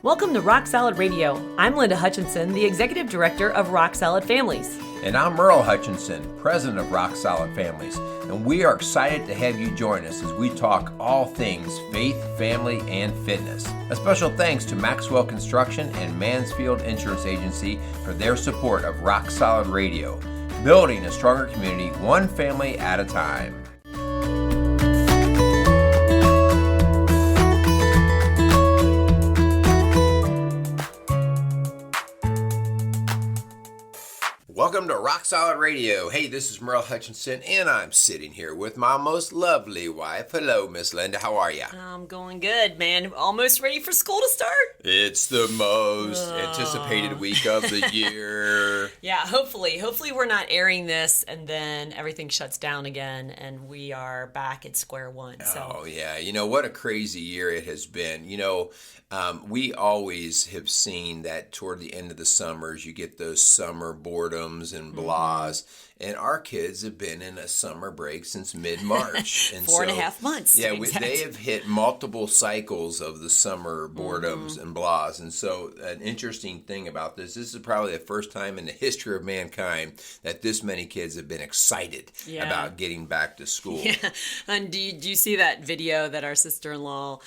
Welcome to Rock Solid Radio. I'm Linda Hutchinson, the Executive Director of Rock Solid Families. And I'm Merrill Hutchinson, President of Rock Solid Families. And we are excited to have you join us as we talk all things faith, family, and fitness. A special thanks to Maxwell Construction and Mansfield Insurance Agency for their support of Rock Solid Radio, building a stronger community one family at a time. Welcome to Rock Solid Radio. Hey, this is Merrill Hutchinson, and I'm sitting here with my most lovely wife. Hello, Miss Linda. How are you? I'm going good, man. Almost ready for school to start. It's the most anticipated week of the year. Yeah, hopefully. Hopefully we're not airing this and then everything shuts down again and we are back at square one. Oh, yeah. You know, what a crazy year it has been. You know, we always have seen that toward the end of the summers, you get those summer boredoms and blahs. And our kids have been in a summer break since mid-March. And 4.5 months. Yeah, they have hit multiple cycles of the summer boredoms and blahs. And so an interesting thing about this is probably the first time in the history of mankind that this many kids have been excited about getting back to school. Yeah, and do you see that video that our sister-in-law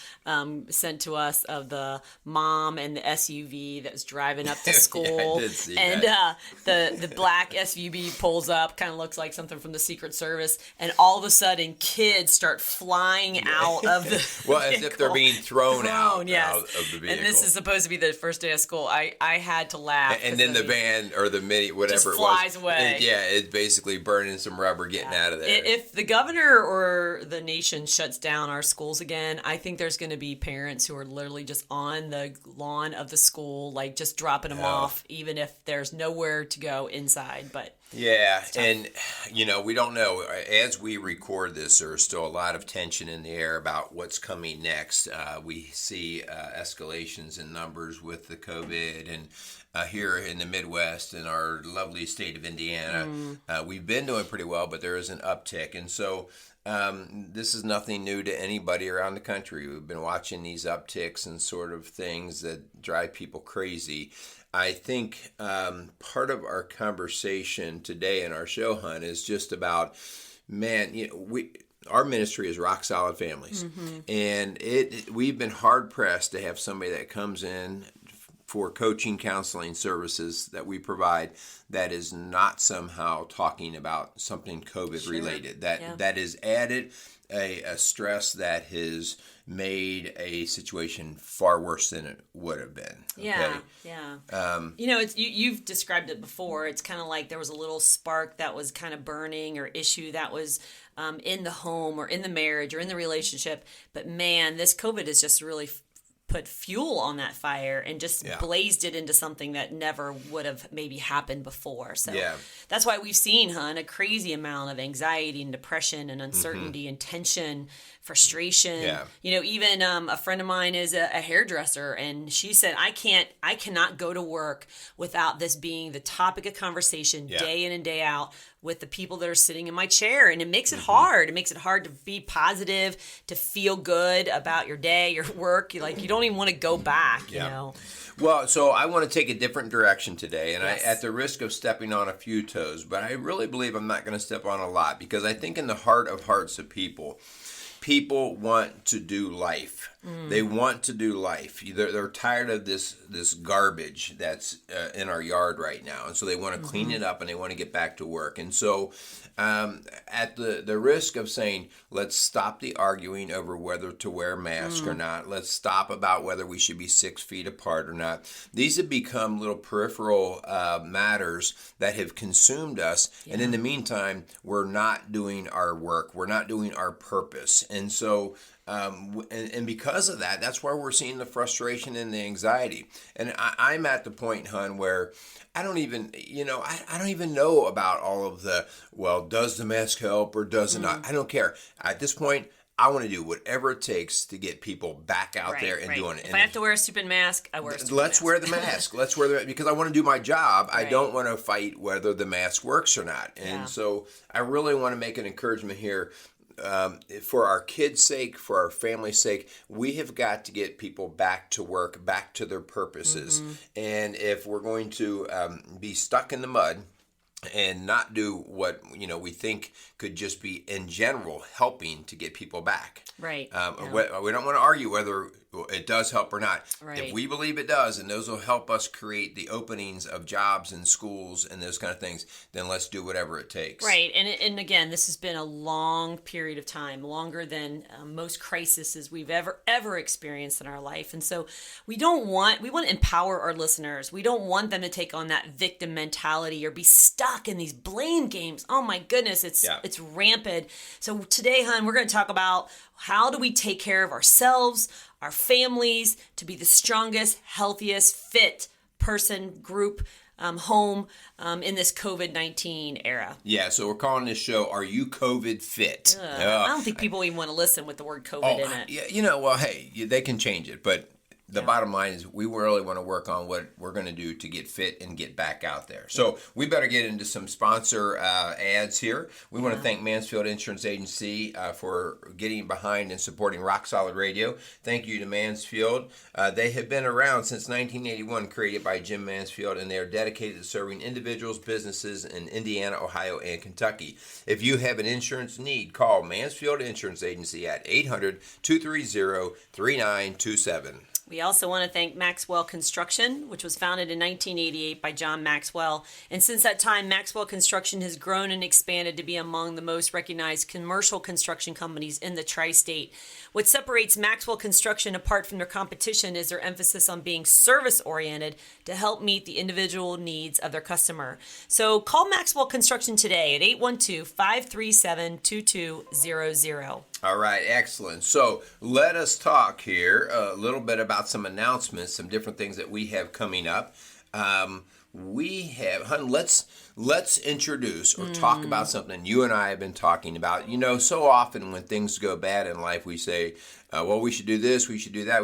sent to us of the mom and the SUV that was driving up to school? Yeah, I did see and that. The black SUV pulls up, kind of looks like something from the Secret Service, and all of a sudden kids start flying out of the well, vehicle. as if they're being thrown out of the vehicle. And this is supposed to be the first day of school. I had to laugh. And then the van or the mini, whatever just flies away. It's basically burning some rubber getting out of there. If the governor or the nation shuts down our schools again, I think there's going to be parents who are literally just on the lawn of the school, like just dropping them off, even if there's nowhere to go inside. But yeah, and you know, we don't know. As we record this, there's still a lot of tension in the air about what's coming next. We see escalations in numbers with the COVID, and here in the Midwest, in our lovely state of Indiana, we've been doing pretty well, but there is an uptick, and so this is nothing new to anybody around the country. We've been watching these upticks and sort of things that drive people crazy. I think part of our conversation today in our show, Hun, is just about, man, you know, our ministry is Rock Solid Families, and we've been hard pressed to have somebody that comes in for coaching, counseling services that we provide that is not somehow talking about something COVID related, that is added a stress that has made a situation far worse than it would have been. Okay? Yeah. You know, you've described it before. It's kind of like there was a little spark that was kind of burning or issue that was in the home or in the marriage or in the relationship. But man, this COVID has just really put fuel on that fire and just blazed it into something that never would have maybe happened before. So that's why we've seen, Hun, a crazy amount of anxiety and depression and uncertainty and tension, frustration. Yeah. You know, even a friend of mine is a hairdresser, and she said, I cannot go to work without this being the topic of conversation day in and day out with the people that are sitting in my chair. And it makes it hard. It makes it hard to be positive, to feel good about your day, your work. You don't even want to go back, you know. Well, so I want to take a different direction today, and I, at the risk of stepping on a few toes, but I really believe I'm not going to step on a lot, because I think in the heart of hearts of people want to do life. They want to do life. They're tired of this garbage that's in our yard right now, and so they want to clean it up and they want to get back to work. And so at the risk of saying, let's stop the arguing over whether to wear a mask or not, let's stop about whether we should be 6 feet apart or not, these have become little peripheral matters that have consumed us. And in the meantime, we're not doing our work. We're not doing our purpose. And so and because of that, that's why we're seeing the frustration and the anxiety. And I'm at the point, Hun, where I don't even know about all of the, well, does the mask help or does it not? I don't care. At this point, I want to do whatever it takes to get people back out there and doing it. If I have to wear a stupid mask, I wear a stupid mask. Let's wear the mask. Let's wear the, because I want to do my job. I don't want to fight whether the mask works or not. And so I really want to make an encouragement here. for our kids' sake, for our family's sake, we have got to get people back to work, back to their purposes. And if we're going to be stuck in the mud and not do what we think could just be in general helping to get people back. Right. We don't want to argue whether it does help or not. Right. If we believe it does, and those will help us create the openings of jobs and schools and those kind of things, then let's do whatever it takes. Right. And again, this has been a long period of time, longer than most crises we've ever experienced in our life. And so we want to empower our listeners. We don't want them to take on that victim mentality or be stuck in these blame games. Oh my goodness, it's rampant. So today, hon, we're going to talk about how do we take care of ourselves, our families, to be the strongest, healthiest, fit person, group, home in this COVID-19 era. Yeah, so we're calling this show, Are You COVID Fit? I don't think people even want to listen with the word COVID in it. Yeah, well, hey, they can change it, but the bottom line is we really want to work on what we're going to do to get fit and get back out there. So we better get into some sponsor ads here. We want to thank Mansfield Insurance Agency for getting behind and supporting Rock Solid Radio. Thank you to Mansfield. They have been around since 1981, created by Jim Mansfield, and they are dedicated to serving individuals, businesses in Indiana, Ohio, and Kentucky. If you have an insurance need, call Mansfield Insurance Agency at 800-230-3927. We also want to thank Maxwell Construction, which was founded in 1988 by John Maxwell. And since that time, Maxwell Construction has grown and expanded to be among the most recognized commercial construction companies in the tri-state. What separates Maxwell Construction apart from their competition is their emphasis on being service-oriented to help meet the individual needs of their customer. So call Maxwell Construction today at 812-537-2200. All right, excellent. So let us talk here a little bit about some announcements, some different things that we have coming up. Let's introduce or talk about something you and I have been talking about. So often when things go bad in life, we say, well, we should do this, we should do that,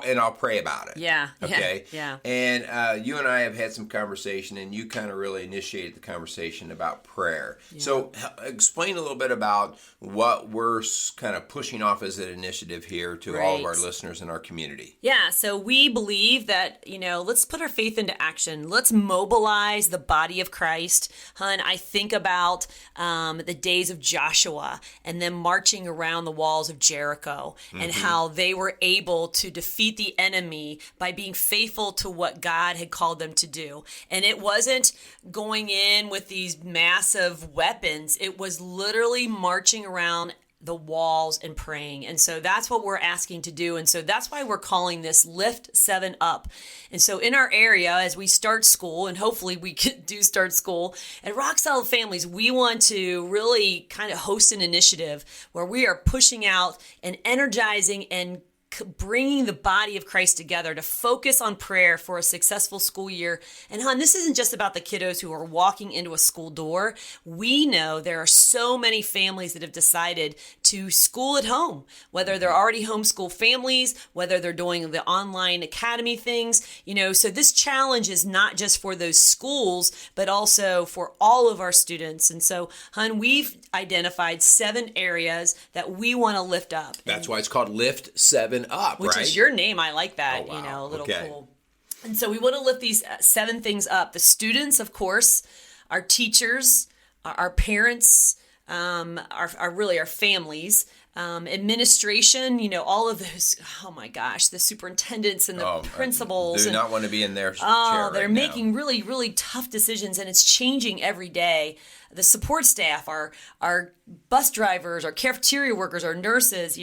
and I'll pray about it. Yeah. Okay? Yeah. And you and I have had some conversation, and you kind of really initiated the conversation about prayer. Yeah. So explain a little bit about what we're kind of pushing off as an initiative here to all of our listeners in our community. Yeah, so we believe that, let's put our faith into action. Let's mobilize the body of Christ. Hun, I think about the days of Joshua and them marching around the walls of Jericho and how they were able to defeat the enemy by being faithful to what God had called them to do. And it wasn't going in with these massive weapons. It was literally marching around the walls and praying. And so that's what we're asking to do. And so that's why we're calling this Lift 7 Up. And so in our area, as we start school, and hopefully we do start school, at Rock Solid Families, we want to really kind of host an initiative where we are pushing out and energizing and bringing the body of Christ together to focus on prayer for a successful school year. And hon, this isn't just about the kiddos who are walking into a school door. We know there are so many families that have decided to school at home, whether they're already homeschool families, whether they're doing the online academy things, so this challenge is not just for those schools, but also for all of our students. And so, hon, we've identified 7 areas that we want to lift up. That's why it's called Lift 7 Up, which right? is your name. I like that. Oh, wow. A little cool. And so we want to lift these 7 things up. The students, of course, our teachers, our parents, our families, administration, all of those, oh my gosh, the superintendents and the principals. Do not want to be in their chair they're right making now. really, really tough decisions, and it's changing every day. The support staff, our bus drivers, our cafeteria workers, our nurses,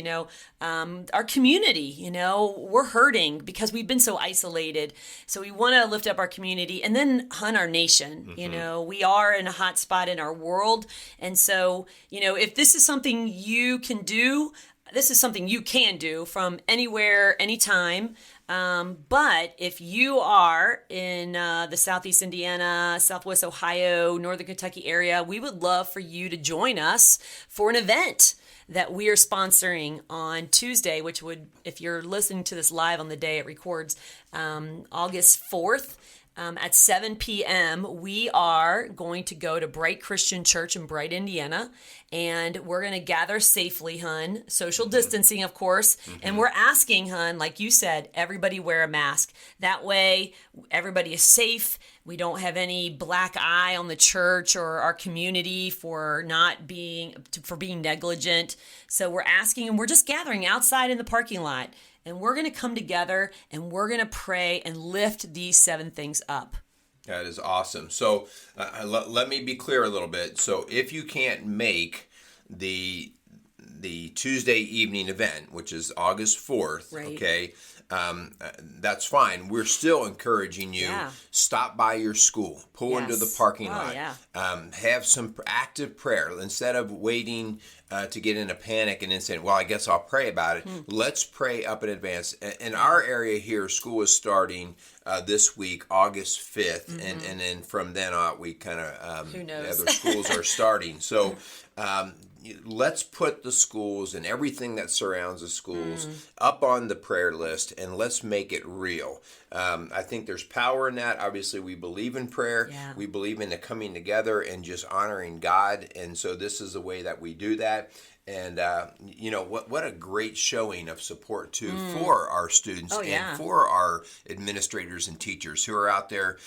our community, we're hurting because we've been so isolated. So we want to lift up our community, and then, hon, our nation. We are in a hot spot in our world. And so, if this is something you can do, this is something you can do from anywhere, anytime. But if you are in the Southeast Indiana, Southwest Ohio, Northern Kentucky area, we would love for you to join us for an event that we are sponsoring on Tuesday, which would, if you're listening to this live on the day it records, August 4th. At 7 p.m., we are going to go to Bright Christian Church in Bright, Indiana, and we're going to gather safely, hun. Social distancing, of course. And we're asking, hun, like you said, everybody wear a mask. That way, everybody is safe. We don't have any black eye on the church or our community for being negligent. So we're asking, and we're just gathering outside in the parking lot. And we're going to come together and we're going to pray and lift these 7 things up. That is awesome. So let me be clear a little bit. So if you can't make the Tuesday evening event, which is August 4th, right. Okay, that's fine. We're still encouraging you, stop by your school, pull into the parking lot, have some active prayer. Instead of waiting to get in a panic and then saying, well, I guess I'll pray about it. Let's pray up in advance. In our area here, school is starting this week, August 5th, and then from then on, we kind of, who knows? Other schools are starting. So let's put the schools and everything that surrounds the schools up on the prayer list, and let's make it real. I think there's power in that. Obviously, we believe in prayer. Yeah. We believe in the coming together and just honoring God. And so this is the way that we do that. And, what a great showing of support, too, for our students and for our administrators and teachers who are out there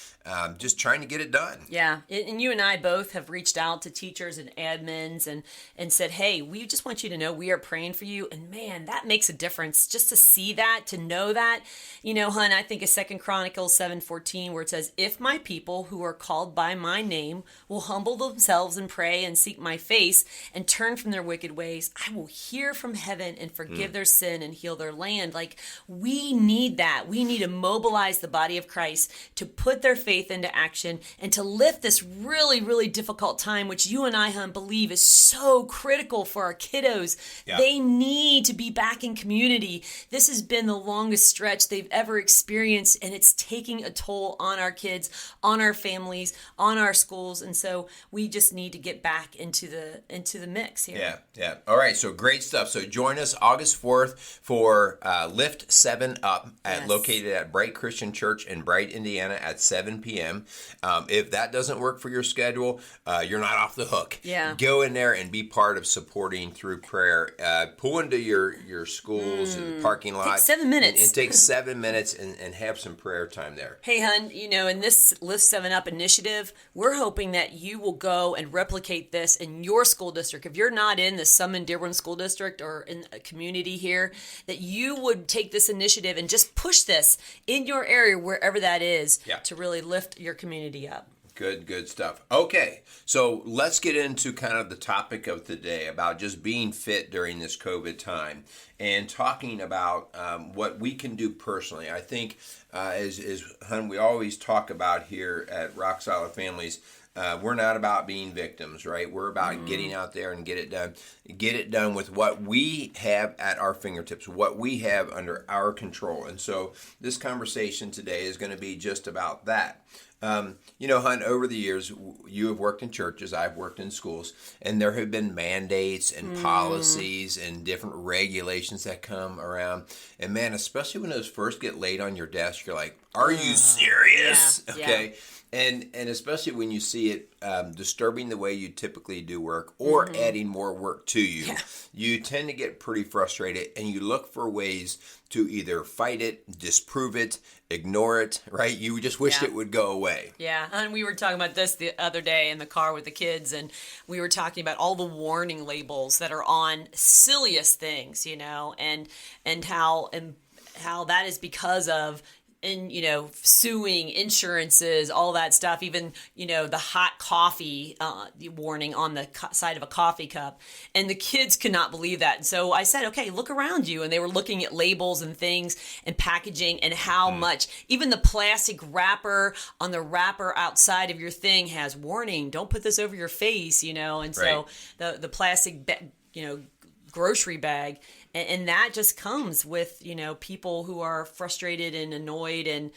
just trying to get it done. Yeah. And you and I both have reached out to teachers and admins and said, hey, we just want you to know we are praying for you. And, man, that makes a difference just to see that, to know that. Hun, I think of 2 Chronicles 7:14 where it says, if my people who are called by my name will humble themselves and pray and seek my face and turn from their wicked ways, I will hear from heaven and forgive their sin and heal their land. Like, we need that. We need to mobilize the body of Christ to put their faith into action and to lift this really, really difficult time, which you and I, believe is so critical for our kiddos. Yeah. They need to be back in community. This has been the longest stretch they've ever experienced, and it's taking a toll on our kids, on our families, on our schools. And so we just need to get back into the mix here. Yeah. All right, so great stuff. So join us August 4th for Lift 7 Up, located at Bright Christian Church in Bright, Indiana at 7 p.m. If that doesn't work for your schedule, you're not off the hook. Yeah. Go in there and be part of supporting through prayer. Pull into your schools and parking lot. Take 7 minutes. And take 7 minutes and have some prayer time there. Hey, hun, in this Lift 7 Up initiative, we're hoping that you will go and replicate this in your school district. If you're not in the Dearborn School District or in a community here, that you would take this initiative and just push this in your area, wherever that is, to really lift your community up. Good stuff. Okay, so let's get into kind of the topic of the day about just being fit during this COVID time and talking about what we can do personally. I think, hun, we always talk about here at Rock Solid Families, we're not about being victims, right? We're about getting out there and get it done. Get it done with what we have at our fingertips, what we have under our control. And so this conversation today is going to be just about that. Hun, over the years, you have worked in churches, I've worked in schools, and there have been mandates and policies and different regulations that come around. And man, especially when those first get laid on your desk, you're like, are you serious? Yeah, okay. Yeah. And especially when you see it disturbing the way you typically do work or adding more work to you, you tend to get pretty frustrated and you look for ways to either fight it, disprove it, ignore it, right? You just wished it would go away. Yeah, and we were talking about this the other day in the car with the kids, and we were talking about all the warning labels that are on silliest things, and how that is because of suing insurances, all that stuff, even, the hot coffee warning on the side of a coffee cup. And the kids could not believe that. And so I said, okay, look around you. And they were looking at labels and things and packaging and how much, even the plastic wrapper on the wrapper outside of your thing has warning, don't put this over your face, And so the plastic, grocery bag. And that just comes with, people who are frustrated and annoyed. And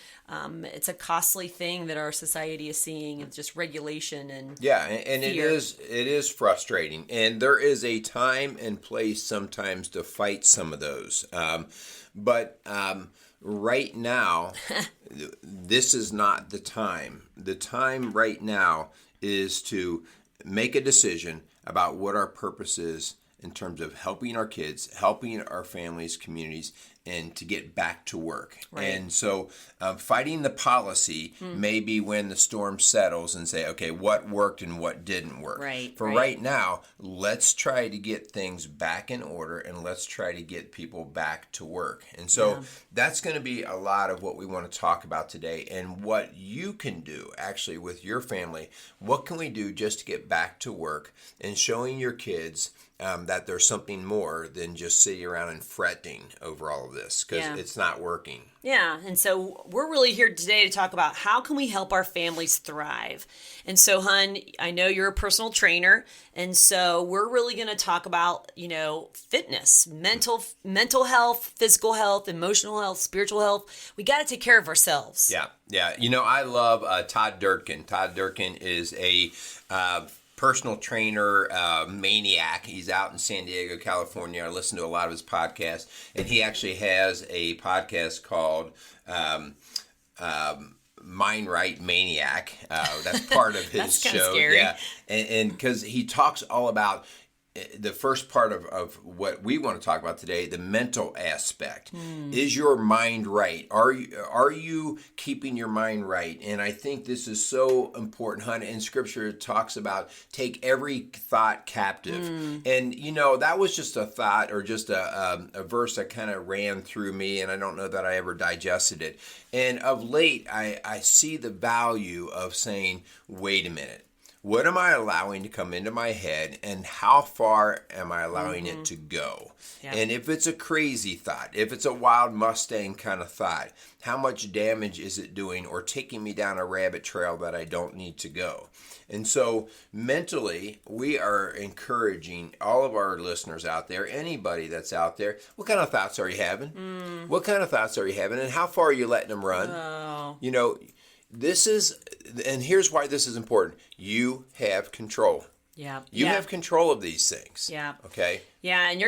it's a costly thing that our society is seeing, of just regulation and fear. It is frustrating. And there is a time and place sometimes to fight some of those. But right now, this is not the time. The time right now is to make a decision about what our purpose is in terms of helping our kids, helping our families, communities, and to get back to work. Right. And so fighting the policy may be when the storm settles and say, okay, what worked and what didn't work. Right. For right now, let's try to get things back in order and let's try to get people back to work. And so that's going to be a lot of what we want to talk about today, and what you can do actually with your family. What can we do just to get back to work and showing your kids that there's something more than just sitting around and fretting over all of this, because it's not working. Yeah, and so we're really here today to talk about how can we help our families thrive. And so, hun, I know you're a personal trainer, and so we're really going to talk about, fitness, mental health, physical health, emotional health, spiritual health. We got to take care of ourselves. Yeah. I love Todd Durkin. Todd Durkin is a personal trainer maniac. He's out in San Diego, California. I listen to a lot of his podcasts, and he actually has a podcast called Mind Right Maniac. That's part of his That's show. Kinda scary. Yeah, and because he talks all about the first part of what we want to talk about today, the mental aspect. Is your mind right? Are you keeping your mind right? And I think this is so important, hon. In Scripture, it talks about take every thought captive. And, that was just a thought or just a verse that kind of ran through me, and I don't know that I ever digested it. And of late, I see the value of saying, wait a minute. What am I allowing to come into my head, and how far am I allowing it to go? Yeah. And if it's a crazy thought, if it's a wild Mustang kind of thought, how much damage is it doing or taking me down a rabbit trail that I don't need to go? And so mentally, we are encouraging all of our listeners out there, anybody that's out there, what kind of thoughts are you having? What kind of thoughts are you having, and how far are you letting them run? Oh. This is, and here's why this is important. You have control. Yeah. You have control of these things. Yeah. Okay. Yeah, and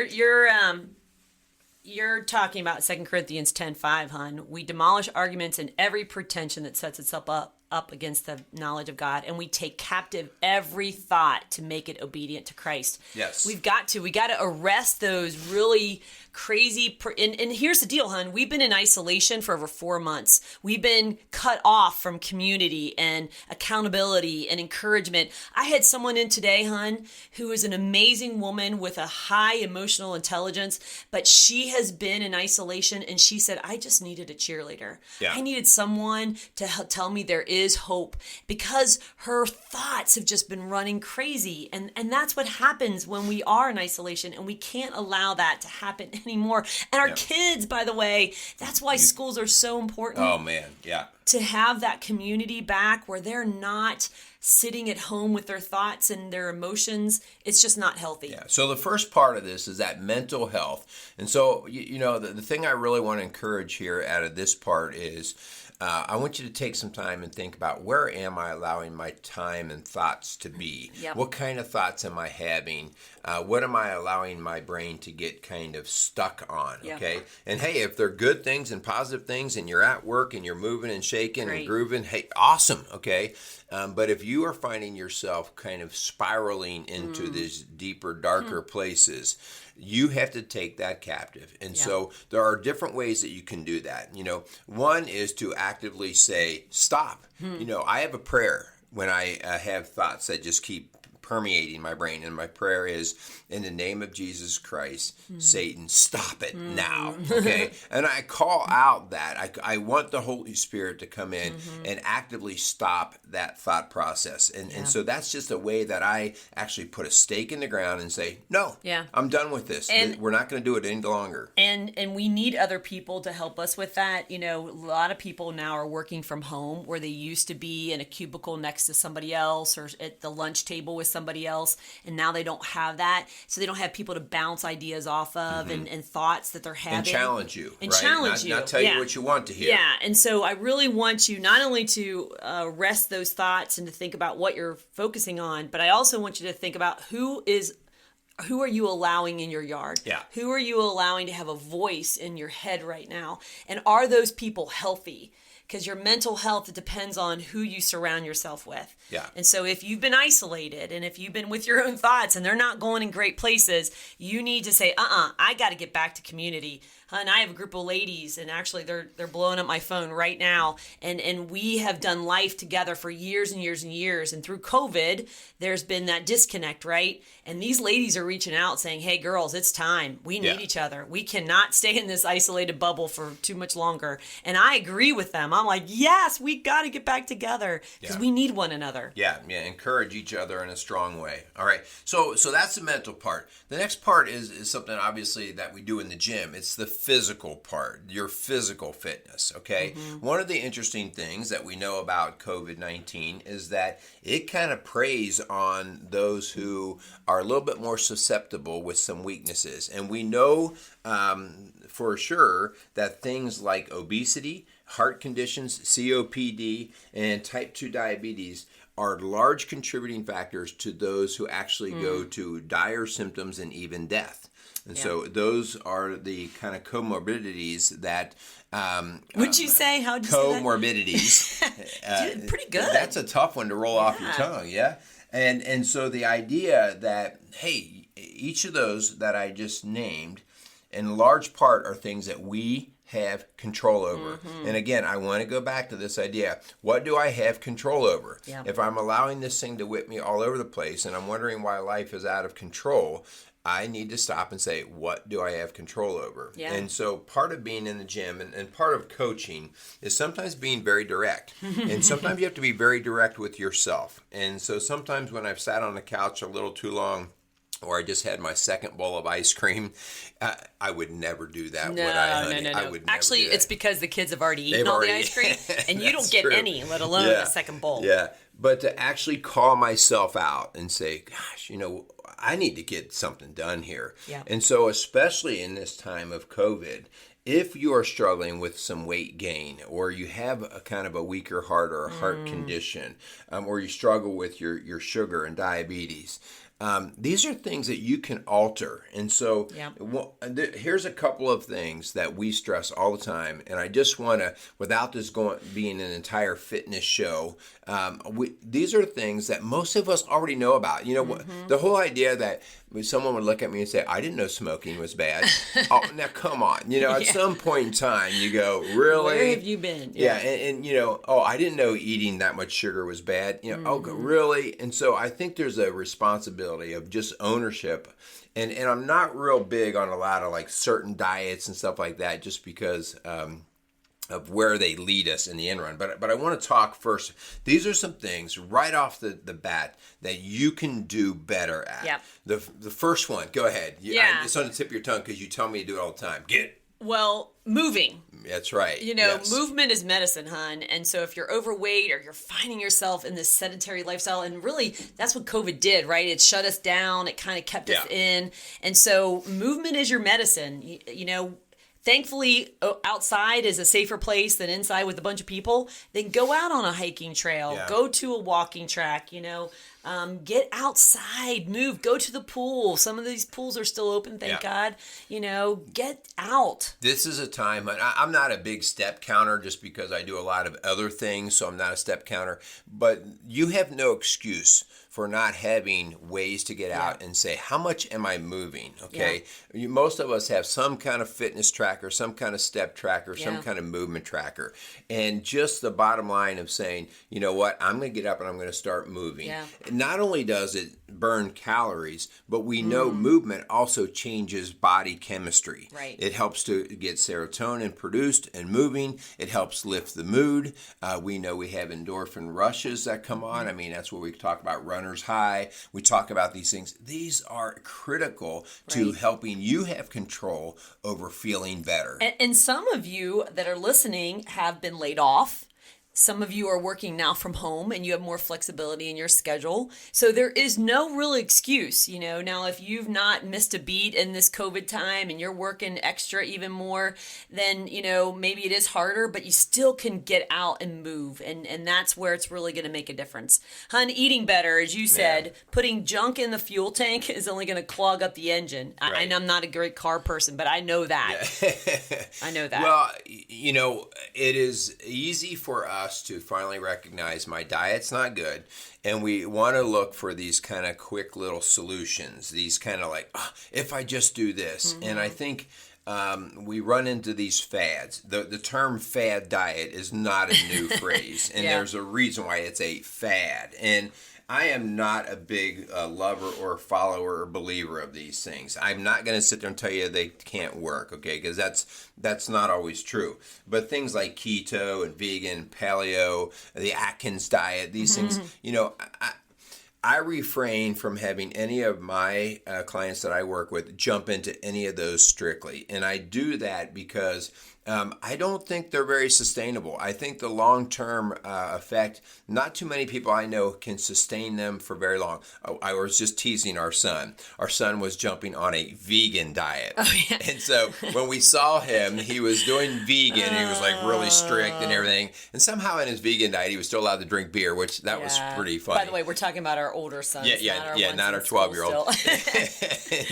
you're talking about 2 Corinthians 10:5, hon. We demolish arguments and every pretension that sets itself up against the knowledge of God, and we take captive every thought to make it obedient to Christ. Yes. We got to arrest those really crazy, and here's the deal, hon. We've been in isolation for over 4 months. We've been cut off from community and accountability and encouragement. I had someone in today, hon, who is an amazing woman with a high emotional intelligence, but she has been in isolation, and she said, I just needed a cheerleader. Yeah. I needed someone to tell me there is hope, because her thoughts have just been running crazy. And that's what happens when we are in isolation, and we can't allow that to happen anymore. And our kids, by the way, that's why schools are so important. Oh, man. Yeah. To have that community back where they're not sitting at home with their thoughts and their emotions. It's just not healthy. Yeah. So the first part of this is that mental health. And so, the thing I really want to encourage here out of this part is I want you to take some time and think about, where am I allowing my time and thoughts to be? Yep. What kind of thoughts am I having? What am I allowing my brain to get kind of stuck on? Yep. Okay. And hey, if they're good things and positive things and you're at work and you're moving and shaking and grooving, hey, awesome. Okay. But if you are finding yourself kind of spiraling into these deeper, darker places, you have to take that captive. And so there are different ways that you can do that. One is to actively say, stop. I have a prayer when I have thoughts that just keep permeating my brain. And my prayer is, in the name of Jesus Christ, Satan, stop it now. Okay. And I call out that. I want the Holy Spirit to come in and actively stop that thought process. And so that's just a way that I actually put a stake in the ground and say, no, I'm done with this. And we're not going to do it any longer. And we need other people to help us with that. A lot of people now are working from home, where they used to be in a cubicle next to somebody else or at the lunch table with somebody else. And now they don't have that. So they don't have people to bounce ideas off of and thoughts that they're having. And challenge you. And right? challenge you. Not tell you what you want to hear. Yeah. And so I really want you not only to rest those thoughts and to think about what you're focusing on, but I also want you to think about who is who are you allowing in your yard? Yeah. Who are you allowing to have a voice in your head right now? And are those people healthy? Because your mental health depends on who you surround yourself with. Yeah. And so if you've been isolated and if you've been with your own thoughts and they're not going in great places, you need to say, I got to get back to community. And I have a group of ladies, and actually they're blowing up my phone right now. And we have done life together for years and years and years. And through COVID, there's been that disconnect, right? And these ladies are reaching out saying, hey, girls, it's time. We need each other. We cannot stay in this isolated bubble for too much longer. And I agree with them. I'm like, yes, we got to get back together because we need one another. Yeah, encourage each other in a strong way. All right, so that's the mental part. The next part is something obviously that we do in the gym. It's the physical part, your physical fitness, okay? One of the interesting things that we know about COVID-19 is that it kind of preys on those who are a little bit more susceptible with some weaknesses. And we know for sure that things like obesity, heart conditions, COPD, and type 2 diabetes are large contributing factors to those who actually go to dire symptoms and even death. And so those are the kind of comorbidities that... Would you say? How'd you say that? Comorbidities. Pretty good. That's a tough one to roll off your tongue, yeah? And so the idea that, hey, each of those that I just named, in large part, are things that we have control over. And again, I want to go back to this idea. What do I have control over? Yeah. If I'm allowing this thing to whip me all over the place and I'm wondering why life is out of control, I need to stop and say, what do I have control over? Yeah. And so part of being in the gym and part of coaching is sometimes being very direct. And sometimes you have to be very direct with yourself. And so sometimes when I've sat on the couch a little too long, or I just had my second bowl of ice cream, I would never do that. No. I would never Actually, do that. It's because the kids have already eaten all the ice cream, and you don't get true. any, let alone a second bowl. Yeah, but to actually call myself out and say, gosh, I need to get something done here. Yeah. And so especially in this time of COVID, if you are struggling with some weight gain, or you have a kind of a weaker heart or a heart condition, or you struggle with your sugar and diabetes, these are things that you can alter. And so here's a couple of things that we stress all the time. And I just want to, without this being an entire fitness show, these are things that most of us already know about. The whole idea that someone would look at me and say, I didn't know smoking was bad. Oh, now come on. At some point in time you go, really? Where have you been? Yeah. And I didn't know eating that much sugar was bad. Oh, really? And so I think there's a responsibility of just ownership. And I'm not real big on a lot of like certain diets and stuff like that, just because of where they lead us in the end run. But I want to talk first. These are some things right off the bat that you can do better at. Yep. The first one, go ahead. It's on the tip of your tongue because you tell me to do it all the time. Get it. Well, moving. That's right. Movement is medicine, hun. And so if you're overweight or you're finding yourself in this sedentary lifestyle, and really that's what COVID did, right? It shut us down. It kind of kept us in. And so movement is your medicine. Thankfully, outside is a safer place than inside with a bunch of people. Then go out on a hiking trail. Go to a walking track, get outside, move, go to the pool. Some of these pools are still open, thank God. Get out. This is a time, I'm not a big step counter just because I do a lot of other things, so I'm not a step counter. But you have no excuse for not having ways to get out and say, how much am I moving? Okay. Most of us have some kind of fitness tracker, some kind of step tracker, some kind of movement tracker. And just the bottom line of saying, you know what, I'm going to get up and I'm going to start moving. Not only does it burn calories, but we know movement also changes body chemistry. Right. It helps to get serotonin produced and moving. It helps lift the mood. We know we have endorphin rushes that come on. I mean, that's what we talk about, runner's high. We talk about these things. These are critical to helping you have control over feeling better. And some of you that are listening have been laid off. Some of you are working now from home and you have more flexibility in your schedule. So there is no real excuse, Now, if you've not missed a beat in this COVID time and you're working extra even more, then, maybe it is harder, but you still can get out and move. And that's where it's really going to make a difference. Hun, eating better, as you said, putting junk in the fuel tank is only going to clog up the engine. Right. And I'm not a great car person, but I know that. Yeah. I know that. Well, it is easy for us to finally recognize my diet's not good, and we want to look for these kind of quick little solutions, these kind of like, if I just do this. And I think we run into these fads. The term fad diet is not a new phrase, and there's a reason why it's a fad. And I am not a big lover or follower or believer of these things. I'm not going to sit there and tell you they can't work, okay? Because that's not always true. But things like keto and vegan, paleo, the Atkins diet, these things, I refrain from having any of my clients that I work with jump into any of those strictly. And I do that because I don't think they're very sustainable. I think the long-term effect, not too many people I know can sustain them for very long. I was just teasing our son. Our son was jumping on a vegan diet. Oh, yeah. And so when we saw him, he was doing vegan. And he was like really strict and everything. And somehow in his vegan diet, he was still allowed to drink beer, which that was pretty funny. By the way, we're talking about our older sons. Not our 12-year-old.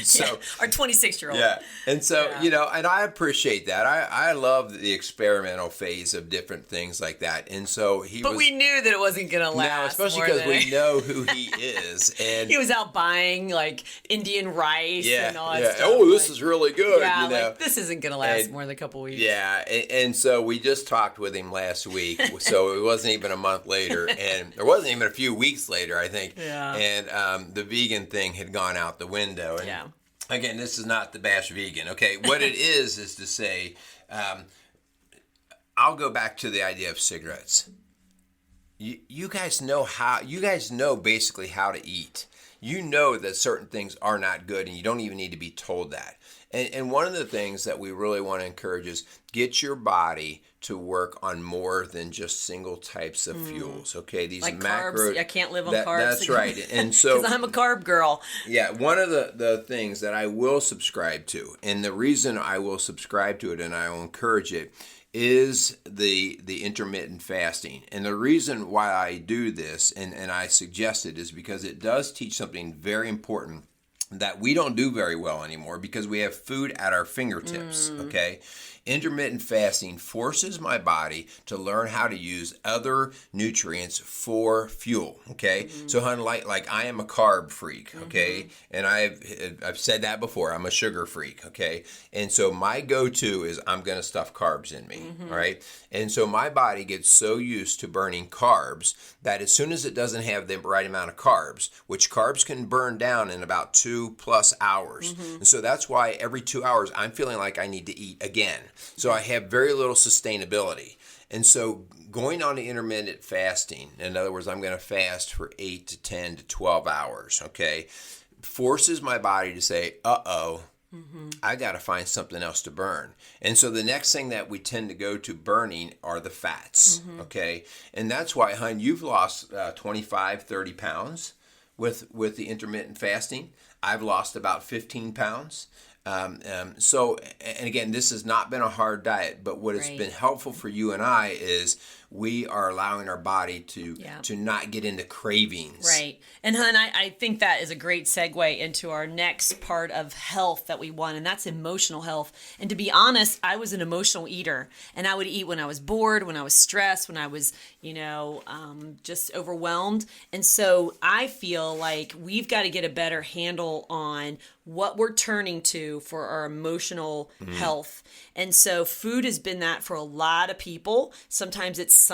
So our 26-year-old. Yeah. And so, and I appreciate that. I love the experimental phase of different things like that. And so But we knew that it wasn't going to last. No, especially because we know who he is. And he was out buying like Indian rice and all that stuff. Oh, this is really good. Yeah, like this isn't going to last more than a couple weeks. Yeah. And so we just talked with him last week. So it wasn't even a month later. And it wasn't even a few weeks later, I think. Yeah. And the vegan thing had gone out the window. And again, this is not the bash vegan. Okay. What it is to say, I'll go back to the idea of cigarettes. You guys know basically how to eat. You know that certain things are not good, and you don't even need to be told that. And one of the things that we really want to encourage is get your body to work on more than just single types of fuels. Okay, these like macro. Carbs. I can't live on carbs. That's right. And so because I'm a carb girl. Yeah, one of the things that I will subscribe to, and the reason I will subscribe to it and I will encourage it, is the intermittent fasting. And the reason why I do this and I suggest it is because it does teach something very important that we don't do very well anymore because we have food at our fingertips, okay? Intermittent fasting forces my body to learn how to use other nutrients for fuel, okay? So like I am a carb freak, okay? And I've said that before. I'm a sugar freak, okay? And so my go-to is I'm going to stuff carbs in me, all right? And so my body gets so used to burning carbs that as soon as it doesn't have the right amount of carbs, which carbs can burn down in about 2+ hours. And so that's why every 2 hours I'm feeling like I need to eat again. So I have very little sustainability. And so going on to intermittent fasting, in other words, I'm going to fast for 8 to 10 to 12 hours, okay, forces my body to say, I got to find something else to burn. And so the next thing that we tend to go to burning are the fats, okay? And that's why, hon, you've lost 25, 30 pounds with the intermittent fasting. I've lost about 15 pounds. So, and again, this has not been a hard diet, but what has been helpful for you and I is we are allowing our body to not get into cravings. Right. And hon, I think that is a great segue into our next part of health that we want, and that's emotional health. And to be honest, I was an emotional eater, and I would eat when I was bored, when I was stressed, when I was, just overwhelmed. And so I feel like we've got to get a better handle on what we're turning to for our emotional health. And so food has been that for a lot of people. Sometimes it's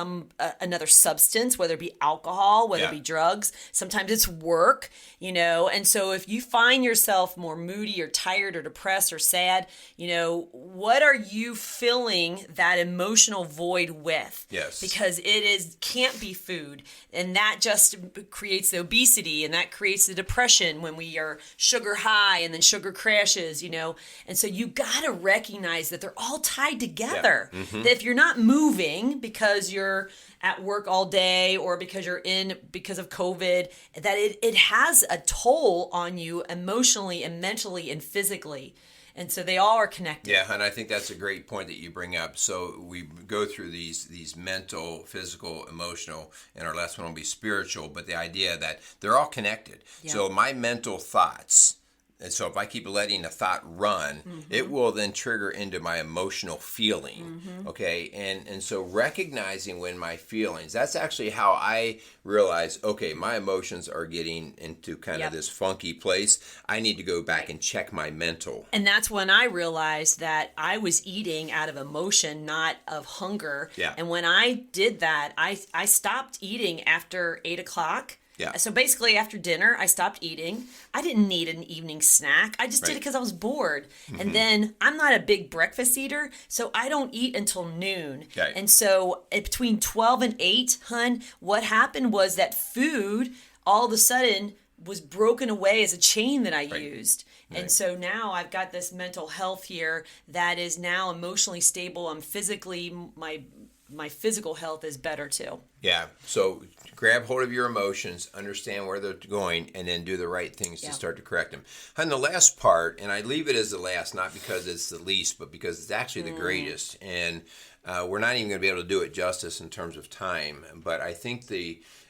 another substance, whether it be alcohol, whether it be drugs. Sometimes it's work, And so if you find yourself more moody or tired or depressed or sad, what are you filling that emotional void with? Yes. Because it can't be food. And that just creates the obesity, and that creates the depression when we are sugar high and then sugar crashes, And so you got to recognize that they're all tied together. That if you're not moving because because you're at work all day or because you're in because of COVID, that it has a toll on you emotionally and mentally and physically. And so they all are connected. Yeah, and I think that's a great point that you bring up. So we go through these mental, physical, emotional, and our last one will be spiritual, but the idea that they're all connected. Yeah. So my mental thoughts, and so if I keep letting a thought run, it will then trigger into my emotional feeling, okay? And so recognizing when my feelings, that's actually how I realize, okay, my emotions are getting into kind of this funky place. I need to go back and check my mental. And that's when I realized that I was eating out of emotion, not of hunger. Yeah. And when I did that, I stopped eating after 8 o'clock. Yeah. So basically after dinner, I stopped eating. I didn't need an evening snack. I just did it because I was bored. And then I'm not a big breakfast eater, so I don't eat until noon. Okay. And so between 12 and 8, hun, what happened was that food all of a sudden was broken away as a chain that I used. And so now I've got this mental health here that is now emotionally stable. I'm physically, my physical health is better too. Yeah. So grab hold of your emotions, understand where they're going, and then do the right things to start to correct them. And the last part, and I leave it as the last, not because it's the least, but because it's actually the greatest. And we're not even going to be able to do it justice in terms of time. But I think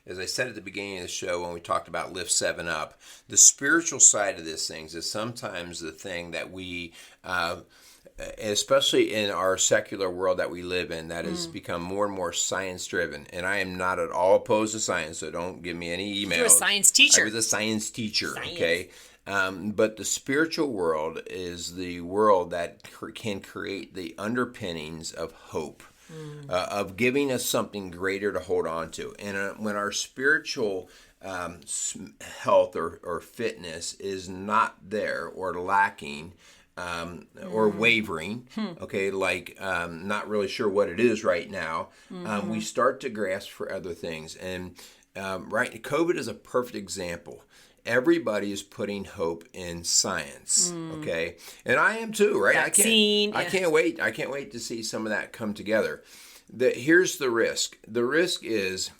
as I said at the beginning of the show when we talked about Lift 7 Up, the spiritual side of this things is sometimes the thing that we, especially in our secular world that we live in, that has become more and more science-driven. And I am not at all opposed to science, so don't give me any emails. You're a science teacher. I was a science teacher, okay? But the spiritual world is the world that can create the underpinnings of hope. Of giving us something greater to hold on to. And when our spiritual health or fitness is not there or lacking or wavering, okay, like not really sure what it is right now, we start to grasp for other things. And COVID is a perfect example. Everybody is putting hope in science, okay? And I am too, right? Vaccine. I can't wait. I can't wait to see some of that come together. Here's the risk. The risk is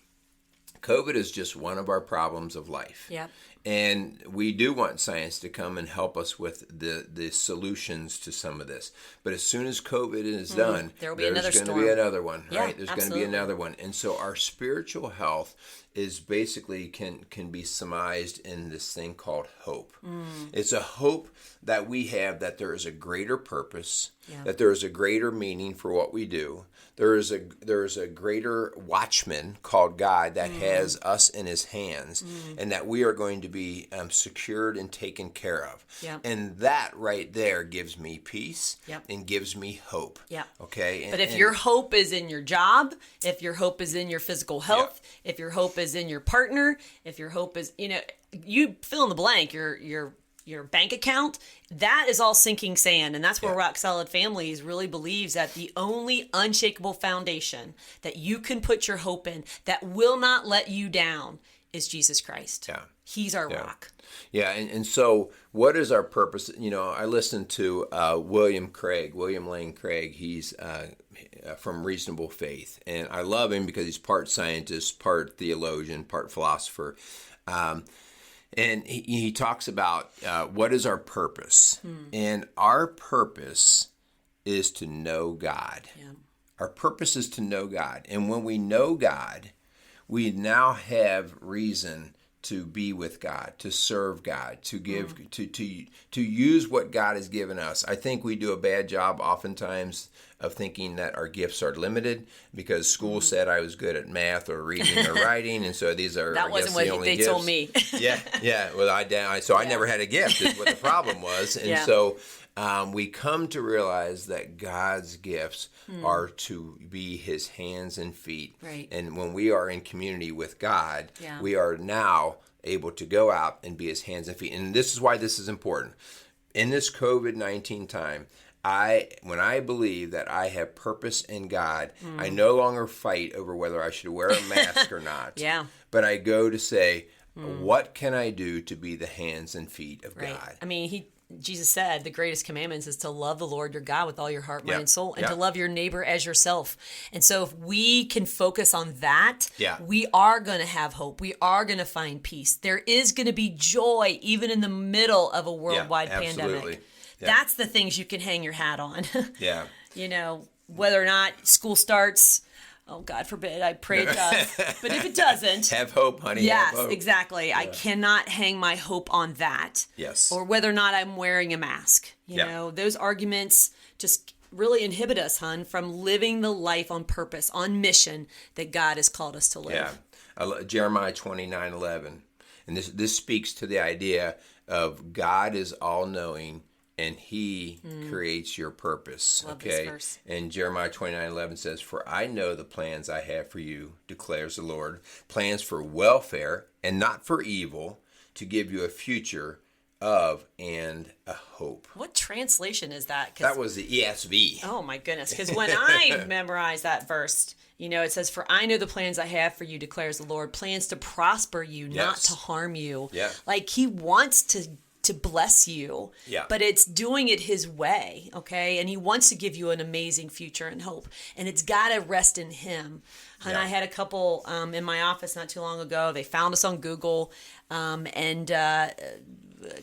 COVID is just one of our problems of life. Yeah. And we do want science to come and help us with the solutions to some of this. But as soon as COVID is done, there's going to be another one, yeah, right? There's going to be another one. And so our spiritual health is basically can be surmised in this thing called hope. It's a hope that we have that there is a greater purpose, that there is a greater meaning for what we do. There is a greater watchman called God that has us in his hands, and that we are going to be secured and taken care of. And that right there gives me peace and gives me hope. Okay. But if your hope is in your job, if your hope is in your physical health, if your hope is in your partner, if your hope is, you fill in the blank, your bank account, that is all sinking sand. And that's where Rock Solid Families really believes that the only unshakable foundation that you can put your hope in that will not let you down is Jesus Christ. He's our rock. And so what is our purpose? I listened to William Lane Craig. He's from Reasonable Faith. And I love him because he's part scientist, part theologian, part philosopher. And he talks about what is our purpose. And our purpose is to know God. Our purpose is to know God. And when we know God, we now have reason to be with God, to serve God, to give, to use what God has given us. I think we do a bad job oftentimes of thinking that our gifts are limited because school said I was good at math or reading or writing, and so these are that wasn't what only they gifts. Told me. Well, I never had a gift is what the problem was, and so we come to realize that God's gifts are to be his hands and feet. Right. And when we are in community with God, we are now able to go out and be his hands and feet. And this is why this is important. In this COVID-19 time, when I believe that I have purpose in God, I no longer fight over whether I should wear a mask or not. But I go to say, what can I do to be the hands and feet of God? I mean, Jesus said the greatest commandments is to love the Lord your God with all your heart, mind, and soul, and Yeah. to love your neighbor as yourself. And so if we can focus on that, Yeah. we are going to have hope. We are going to find peace. There is going to be joy even in the middle of a worldwide pandemic. Yeah. That's the things you can hang your hat on. Yeah. You know, whether or not school starts, oh, God forbid, I pray it does. But if it doesn't, Have hope, honey. yes, Have hope. exactly. Yeah. I cannot hang my hope on that. Yes. Or whether or not I'm wearing a mask. You Yeah. know, those arguments just really inhibit us, hon, from living the life on purpose, on mission that God has called us to live. Yeah. Jeremiah 29:11. And this speaks to the idea of God is all-knowing and he creates your purpose. Love this verse. And Jeremiah 29:11 says, "For I know the plans I have for you, declares the Lord, plans for welfare and not for evil, to give you a future of and a hope." What translation is that? 'Cause, That was the ESV. oh my goodness. Because when I memorized that verse, you know, it says, "For I know the plans I have for you, declares the Lord, plans to prosper you, not Yes. to harm you." Yeah. Like he wants to bless you, Yeah. but it's doing it his way, okay? And he wants to give you an amazing future and hope, and it's got to rest in him. And Yeah. I had a couple in my office not too long ago. They found us on Google, and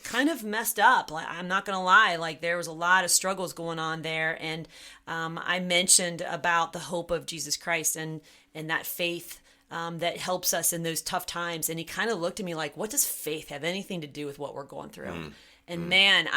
kind of messed up. Like, I'm not gonna lie, like there was a lot of struggles going on there, and I mentioned about the hope of Jesus Christ and that faith that helps us in those tough times. And he kind of looked at me like, what does faith have anything to do with what we're going through? And man,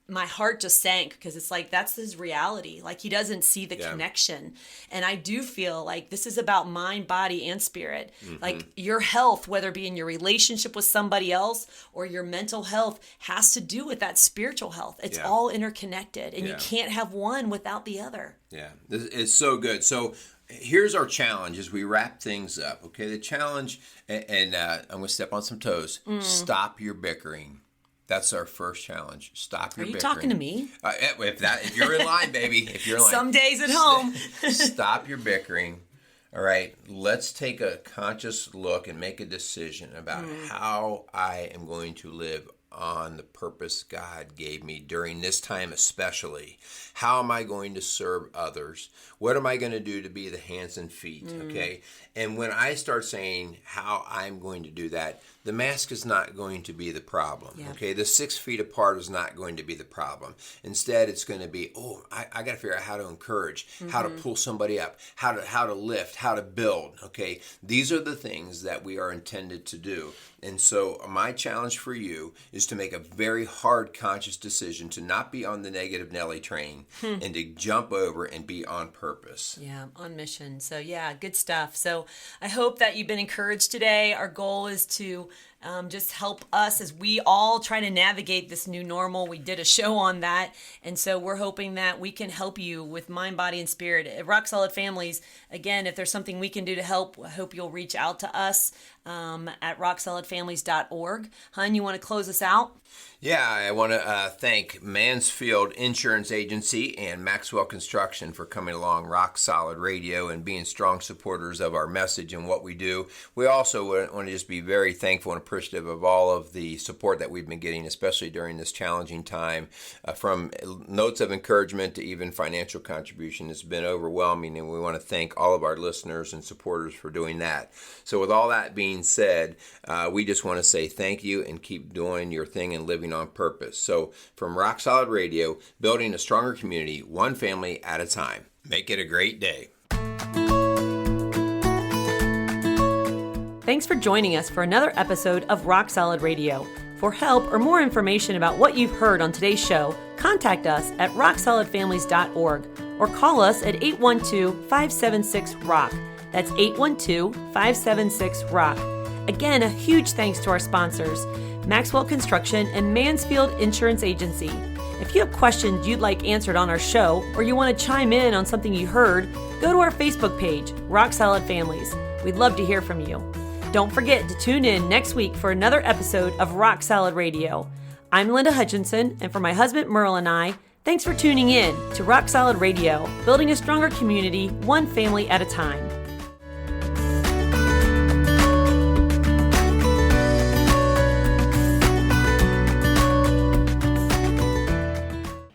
my heart just sank, because it's like, that's his reality. Like he doesn't see the connection. And I do feel like this is about mind, body, and spirit. Like your health, whether it be in your relationship with somebody else or your mental health, has to do with that spiritual health. It's all interconnected, and you can't have one without the other. Yeah, this is so good. So here's our challenge as we wrap things up. Okay, the challenge, and I'm going to step on some toes. Stop your bickering. That's our first challenge. Stop your bickering. Are you talking to me? If you're in line, baby. If you're in line. Some days at home. Stop your bickering. All right, let's take a conscious look and make a decision about how I am going to live on the purpose God gave me during this time especially. How am I going to serve others? What am I going to do to be the hands and feet, okay? And when I start saying how I'm going to do that, the mask is not going to be the problem, okay? The 6 feet apart is not going to be the problem. Instead, it's going to be, I got to figure out how to encourage, how to pull somebody up, how to lift, how to build, okay? These are the things that we are intended to do. And so my challenge for you is to make a very hard, conscious decision to not be on the negative Nelly train and to jump over and be on purpose. Yeah, on mission. So yeah, good stuff. So I hope that you've been encouraged today. Our goal is to just help us as we all try to navigate this new normal. We did a show on that. And so we're hoping that we can help you with mind, body, and spirit. At Rock Solid Families, again, if there's something we can do to help, I hope you'll reach out to us at rocksolidfamilies.org. Hun, you want to close us out? Yeah, I want to thank Mansfield Insurance Agency and Maxwell Construction for coming along Rock Solid Radio and being strong supporters of our message and what we do. We also want to just be very thankful and appreciative of all of the support that we've been getting, especially during this challenging time, from notes of encouragement to even financial contribution. It's been overwhelming, and we want to thank all of our listeners and supporters for doing that. So with all that being said, we just want to say thank you and keep doing your thing and living on purpose. So from Rock Solid Radio, building a stronger community, one family at a time. Make it a great day. Thanks for joining us for another episode of Rock Solid Radio. For help or more information about what you've heard on today's show, contact us at rocksolidfamilies.org or call us at 812-576-ROCK. That's 812-576-ROCK. Again, a huge thanks to our sponsors, Maxwell Construction and Mansfield Insurance Agency. If you have questions you'd like answered on our show, or you want to chime in on something you heard, go to our Facebook page, Rock Solid Families. We'd love to hear from you. Don't forget to tune in next week for another episode of Rock Solid Radio. I'm Linda Hutchinson, and for my husband Merrill and I, thanks for tuning in to Rock Solid Radio, building a stronger community, one family at a time.